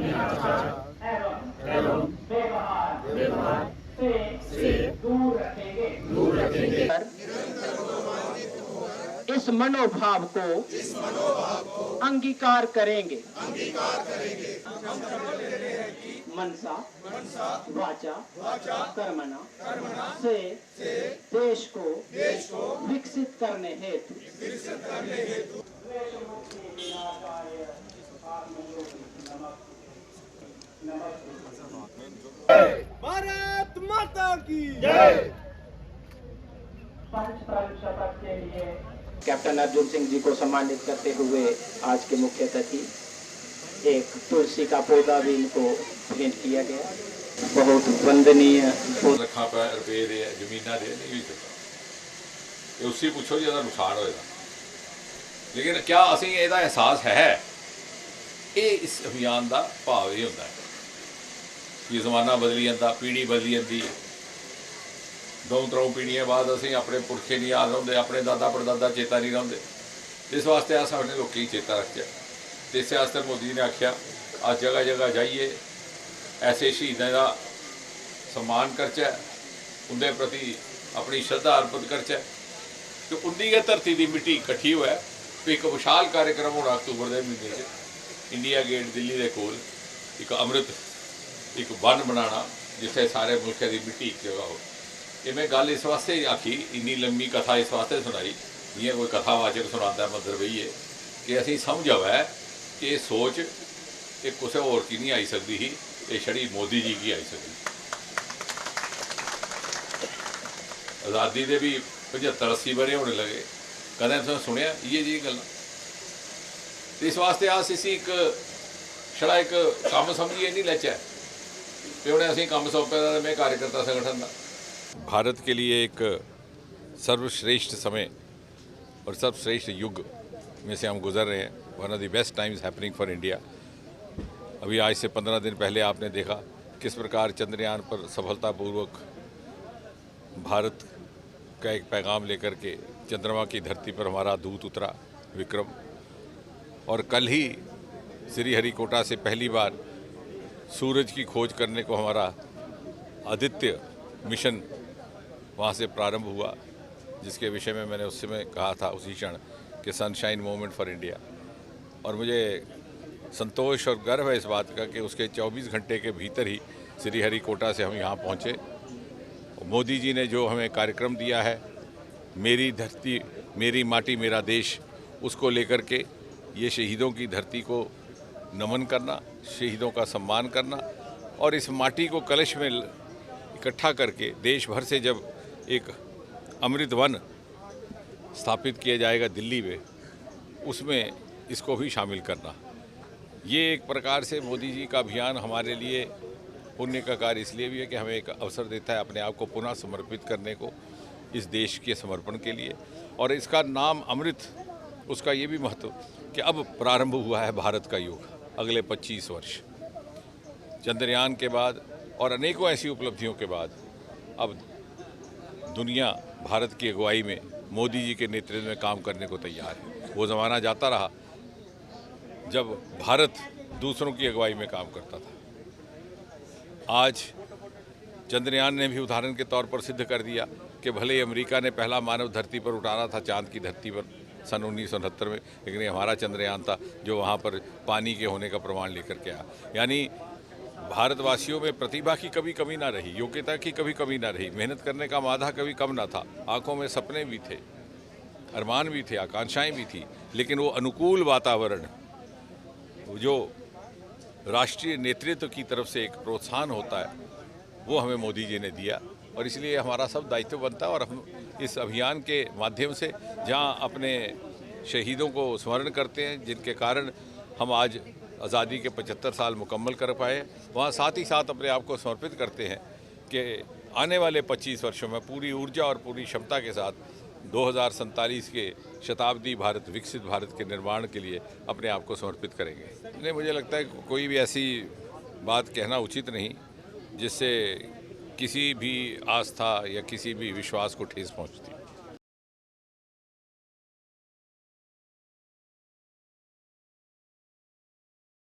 एवं व्यवहार से दूर रखेंगे। इस मनोभाव को अंगीकार करेंगे। मनसा वाचा कर्मणा से देश को विकसित करने हेतु भारत माता की जय। शपथ के लिए कैप्टन अर्जुन सिंह जी को सम्मानित करते हुए आज के मुख्य अतिथि एक तुलसी का पौधा भी इनको भेंट किया गया। बहुत वंदनीय ਲੱਖਾਂ ਰੁਪਏ ਦੇ ਜ਼ਮੀਨਾਂ ਦੇ ਨਹੀਂ ਵੀ ਸਕਦਾ ਇਹ ਉਸੇ ਪੁੱਛੋ ਜਿਹਦਾ ਨੁਕਸਾਨ ਹੋਏਗਾ। ਲੇਕਿਨ ਕਿਆ ਅਸੀਂ ਇਹਦਾ ਅਹਿਸਾਸ ਹੈ? ਇਹ ਇਸ ਅਭਿਆਨ ਦਾ ਭਾਵ ਇਹ ਹੁੰਦਾ ਹੈ ਕਿ ਜ਼ਮਾਨਾ ਬਦਲੀ ਜਾਂਦਾ, ਪੀੜ੍ਹੀ ਬਦਲੀ ਜਾਂਦੀ। ਦੋ ਤਰ੍ਹਾਂ ਪੀੜ੍ਹੀਆਂ ਬਾਅਦ ਅਸੀਂ ਆਪਣੇ ਪੁਰਖੇ ਨਹੀਂ ਯਾਦ ਰਹਿੰਦੇ, ਆਪਣੇ ਦਾਦਾ ਪੜਦਾਦਾ ਚੇਤਾ ਨਹੀਂ ਰਹਿੰਦੇ। ਇਸ ਵਾਸਤੇ ਆ ਸਾਡੇ ਲੋਕੀ ਚੇਤਾ ਰੱਖਿਆ ਤੇ ਇਸ ਵਾਸਤੇ ਮੋਦੀ ਜੀ ਨੇ ਆਖਿਆ ਅੱਜ ਜਗ੍ਹਾ ਜਗ੍ਹਾ ਜਾਈਏ, ऐसे शहीदों का सम्मान करचै, उनके प्रति अपनी श्रद्धा अर्पित करचै कि उन्नी गै धरती की मिट्टी इकट्ठी होए। एक विशाल कार्यक्रम होना अक्तूबर के महीने इंडिया गेट दिल्ली के कोल एक अमृत एक वन बनाना जिथे सारे मुल्क की मिट्टी एक जगह हो। ये मैं गल इस वास्ते आखी, इन्नी लंबी कथा इस वास्ते सुनाई जियां कोई कथावाचक सुनाता मंदिर बहिए कि असीं समझ आवे कि ये सोच ये किसी होर की नहीं आई सकती ही, ये छड़ी मोदी जी की आई सकती। आज़ादी के भी 75-80 वरे होने लगे, कदें तुसें सुनिया ये जी गल्लां? इस वास्ते अस इसी एक छड़ा एक काम समझिए नहीं लैचै कि उन्हें असीं काम सौंपे दा मैं कार्यकर्ता संगठन का। भारत के लिए एक सर्वश्रेष्ठ समय और सर्वश्रेष्ठ युग में से हम गुजर रहे हैं। One of the best times happening for India. अभी आज से 15 दिन पहले आपने देखा किस प्रकार चंद्रयान पर सफलतापूर्वक भारत का एक पैगाम लेकर के चंद्रमा की धरती पर हमारा दूत उतरा विक्रम। और कल ही श्रीहरिकोटा से पहली बार सूरज की खोज करने को हमारा आदित्य मिशन वहाँ से प्रारंभ हुआ, जिसके विषय में मैंने उस समय कहा था उसी क्षण कि सनशाइन मोमेंट फॉर इंडिया। और मुझे संतोष और गर्व है इस बात का कि उसके 24 घंटे के भीतर ही श्रीहरिकोटा से हम यहाँ पहुँचे। मोदी जी ने जो हमें कार्यक्रम दिया है, मेरी धरती मेरी माटी मेरा देश, उसको लेकर के ये शहीदों की धरती को नमन करना, शहीदों का सम्मान करना और इस माटी को कलश में इकट्ठा करके देश भर से जब एक अमृत वन स्थापित किया जाएगा दिल्ली में, उसमें इसको भी शामिल करना। ये एक प्रकार से मोदी जी का अभियान हमारे लिए पुण्य का कार्य इसलिए भी है कि हमें एक अवसर देता है अपने आप को पुनः समर्पित करने को इस देश के समर्पण के लिए। और इसका नाम अमृत, उसका ये भी महत्व कि अब प्रारंभ हुआ है भारत का युग। अगले 25 वर्ष चंद्रयान के बाद और अनेकों ऐसी उपलब्धियों के बाद अब दुनिया भारत की अगुवाई में मोदी जी के नेतृत्व में काम करने को तैयार है। वो ज़माना जाता रहा जब भारत दूसरों की अगुवाई में काम करता था। आज चंद्रयान ने भी उदाहरण के तौर पर सिद्ध कर दिया कि भले ही अमेरिका ने पहला मानव धरती पर उतारा था, चांद की धरती पर सन 1969 में, लेकिन हमारा चंद्रयान था जो वहाँ पर पानी के होने का प्रमाण लेकर के आया। यानी भारतवासियों में प्रतिभा की कभी कमी ना रही, योग्यता की कभी कमी ना रही, मेहनत करने का मादा कभी कम ना था, आंखों में सपने भी थे, अरमान भी थे, आकांक्षाएं भी थी, लेकिन वो अनुकूल वातावरण जो राष्ट्रीय नेतृत्व की तरफ से एक प्रोत्साहन होता है वो हमें मोदी जी ने दिया। और इसलिए हमारा सब दायित्व बनता है और हम इस अभियान के माध्यम से जहां अपने शहीदों को स्मरण करते हैं जिनके कारण हम आज आज़ादी के 75 साल मुकम्मल कर पाए, वहाँ साथ ही साथ अपने आप को समर्पित करते हैं कि आने वाले 25 वर्षों में पूरी ऊर्जा और पूरी क्षमता के साथ 2047 के शताब्दी भारत, विकसित भारत के निर्माण के लिए अपने आप को समर्पित करेंगे। नहीं, मुझे लगता है कोई भी ऐसी बात कहना उचित नहीं जिससे किसी भी आस्था या किसी भी विश्वास को ठेस पहुँचती।